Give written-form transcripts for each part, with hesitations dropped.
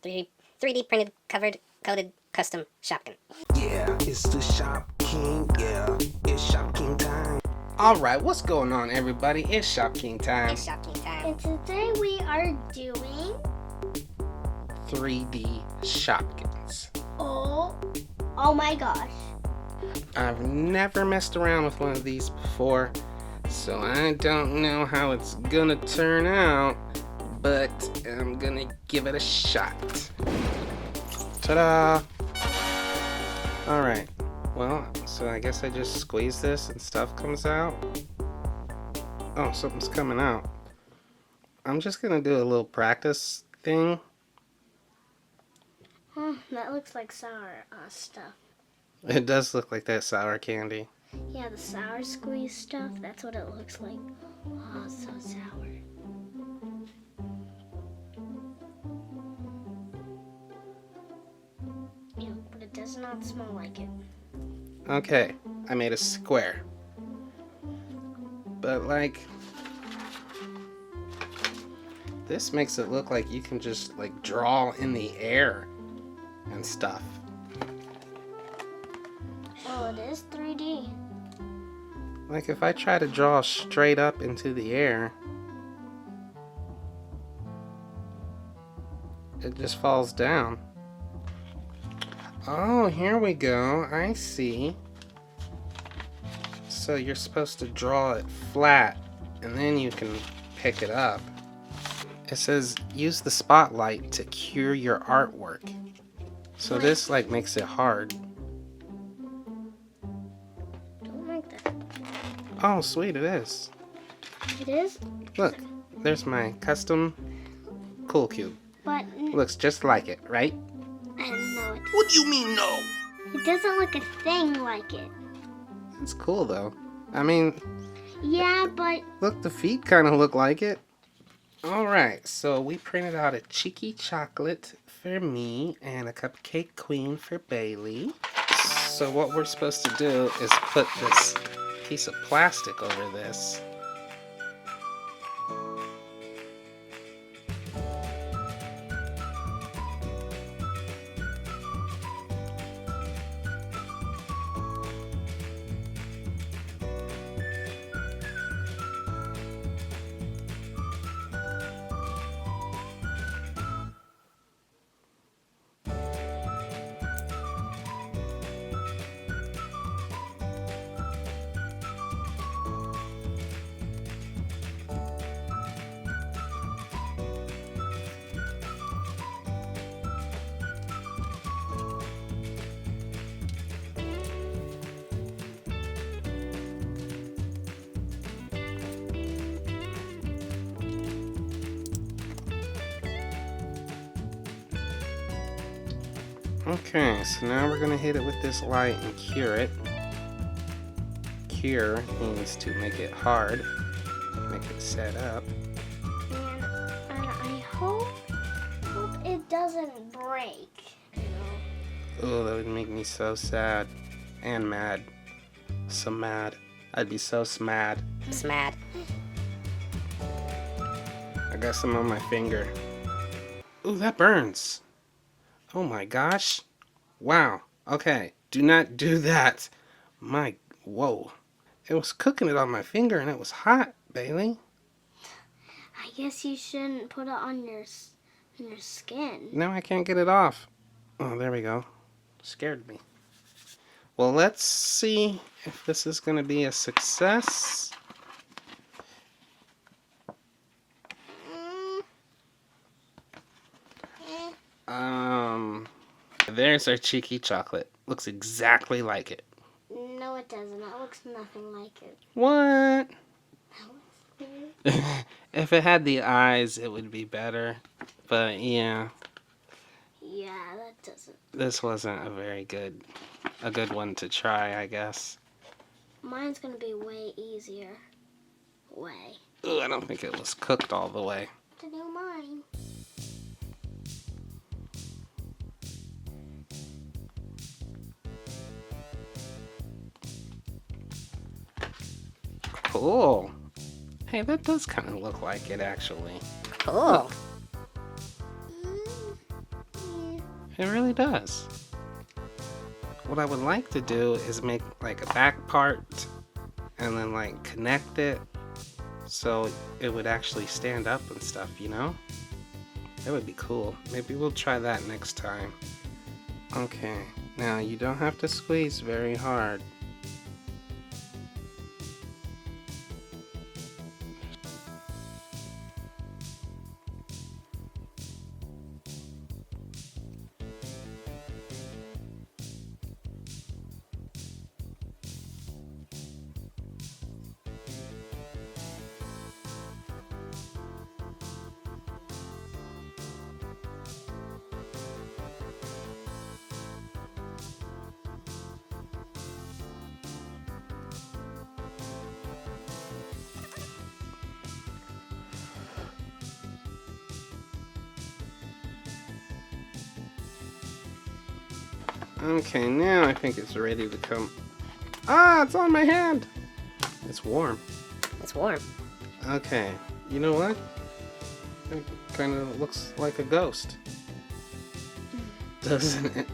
3D printed, covered, coated, custom Shopkin. Yeah, it's the Shopking. Yeah, it's Shopking time. Alright, what's going on, everybody? It's Shopking time. It's Shopking time. And today we are doing 3D Shopkins. oh my gosh. I've never messed around with one of these before, so I don't know how it's gonna turn out, but I'm gonna give it a shot. Ta-da! Alright, well, so I guess I just squeeze this and stuff comes out. Oh, something's coming out. I'm just gonna do a little practice thing. That looks like sour stuff. It does look like that sour candy. Yeah, the sour squeeze stuff, that's what it looks like. Oh, so sour. Yeah, but it does not smell like it. Okay, I made a square. But like, this makes it look like you can just like draw in the air and stuff. Oh, it is 3D. Like if I try to draw straight up into the air, it just falls down. Oh, here we go. I see. So you're supposed to draw it flat and then you can pick it up. It says use the spotlight to cure your artwork. So this like makes it hard. Don't like that. Oh, sweet, it is. It is? Look, there's my custom cool cube. But Looks just like it, right? I know it. What do you mean, no? It doesn't look a thing like it. It's cool though. I mean, Yeah, but look, the feet kind of look like it. Alright, so we printed out a cheeky chocolate for me and a cupcake queen for Bailey. So what we're supposed to do is put this piece of plastic over this. Okay, so now we're gonna hit it with this light and cure it. Cure means to make it hard, make it set up. and I hope it doesn't break. Oh, that would make me so sad and mad. So mad. I'd be so smad. Smad. I got some on my finger. Ooh, that burns. Oh my gosh. Wow. Okay. Do not do that. Whoa. It was cooking it on my finger and it was hot, Bailey. I guess you shouldn't put it on your skin. Now I can't get it off. Oh, there we go. Scared me. Well, let's see if this is going to be a success. There's our cheeky chocolate. Looks exactly like it. No, it doesn't. It looks nothing like it. What? That looks weird. If it had the eyes, it would be better. But yeah, Yeah, that doesn't. this wasn't a good one to try, I guess. Mine's gonna be way easier. Way. Ooh, I don't think it was cooked all the way. To do mine. Cool. Hey, that does kind of look like it, actually. Cool. It really does. What I would like to do is make like a back part and then like connect it so it would actually stand up and stuff, you know? That would be cool. Maybe we'll try that next time. Okay, now you don't have to squeeze very hard. Okay, now I think it's ready to come. Ah, it's on my hand! It's warm. It's warm. Okay, you know what? It kind of looks like a ghost. Doesn't it?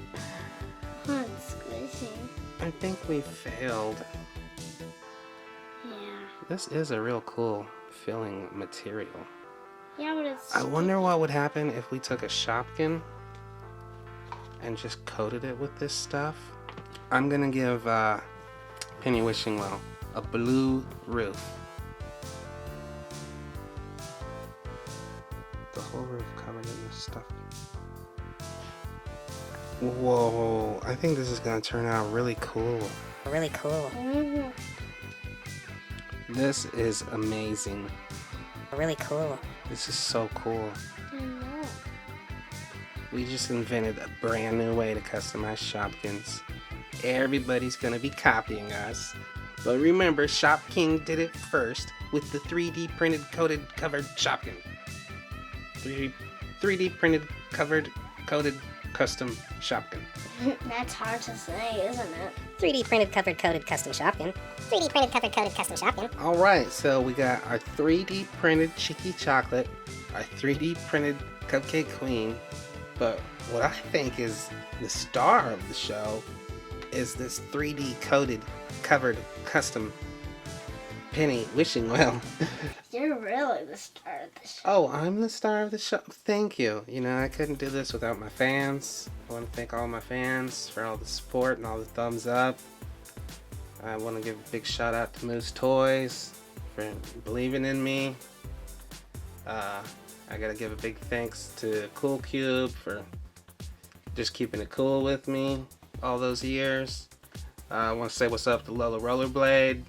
Oh, it's squishy. I think we failed. Yeah. This is a real cool filling material. Yeah, but it's. I wonder what would happen if we took a Shopkin and just coated it with this stuff. I'm gonna give Penny Wishing Well a blue roof. The whole roof covered in this stuff. Whoa, I think this is gonna turn out really cool. Really cool. Mhm. This is amazing. Really cool. This is so cool. I know. We just invented a brand new way to customize Shopkins. Everybody's gonna be copying us. But remember, Shopking did it first with the 3D printed coated covered Shopkin. 3D printed covered coated custom Shopkin. That's hard to say, isn't it? 3D printed covered coated custom Shopkin. 3D printed covered coated custom Shopkin. Alright, so we got our 3D printed Chicky Chocolate, our 3D printed Cupcake Queen, but what I think is the star of the show is this 3D coated covered custom Penny Wishing Well. You're really the star of the show. Oh, I'm the star of the show. Thank you. You know, I couldn't do this without my fans. I want to thank all my fans for all the support and all the thumbs up. I want to give a big shout out to Moose Toys for believing in me. I gotta give a big thanks to Cool Cube for just keeping it cool with me all those years. I want to say what's up to Lola Rollerblade,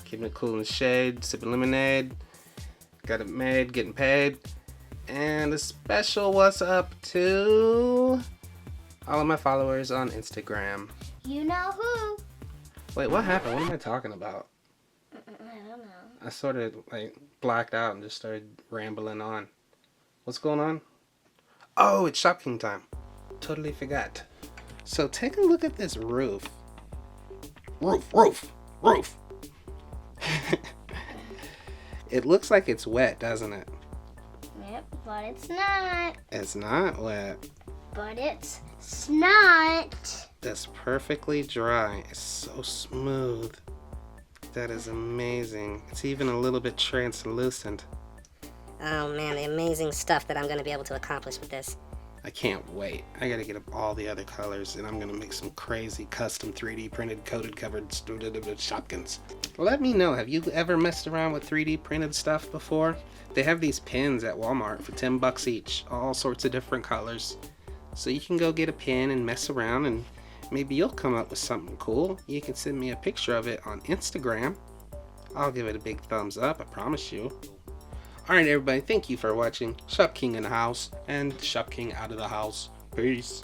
keeping it cool in the shade, sipping lemonade. Got it made, getting paid. And a special what's up to all of my followers on Instagram. You know who? Wait, what happened? What am I talking about? I don't know. I sort of like blacked out and just started rambling on. What's going on? Oh, it's Shopking time. Totally forgot. So take a look at this roof. Roof. It looks like it's wet, doesn't it? Yep, but it's not. It's not wet. But it's not. That's perfectly dry. It's so smooth. That is amazing. It's even a little bit translucent. Oh man, the amazing stuff that I'm going to be able to accomplish with this. I can't wait. I gotta get up all the other colors and I'm gonna make some crazy custom 3D printed coated covered Shopkins. Let me know, have you ever messed around with 3D printed stuff before? They have these pins at Walmart for 10 bucks each, all sorts of different colors. So you can go get a pin and mess around and maybe you'll come up with something cool. You can send me a picture of it on Instagram. I'll give it a big thumbs up, I promise you. Alright everybody, thank you for watching. Shopking in the house and Shopking out of the house. Peace.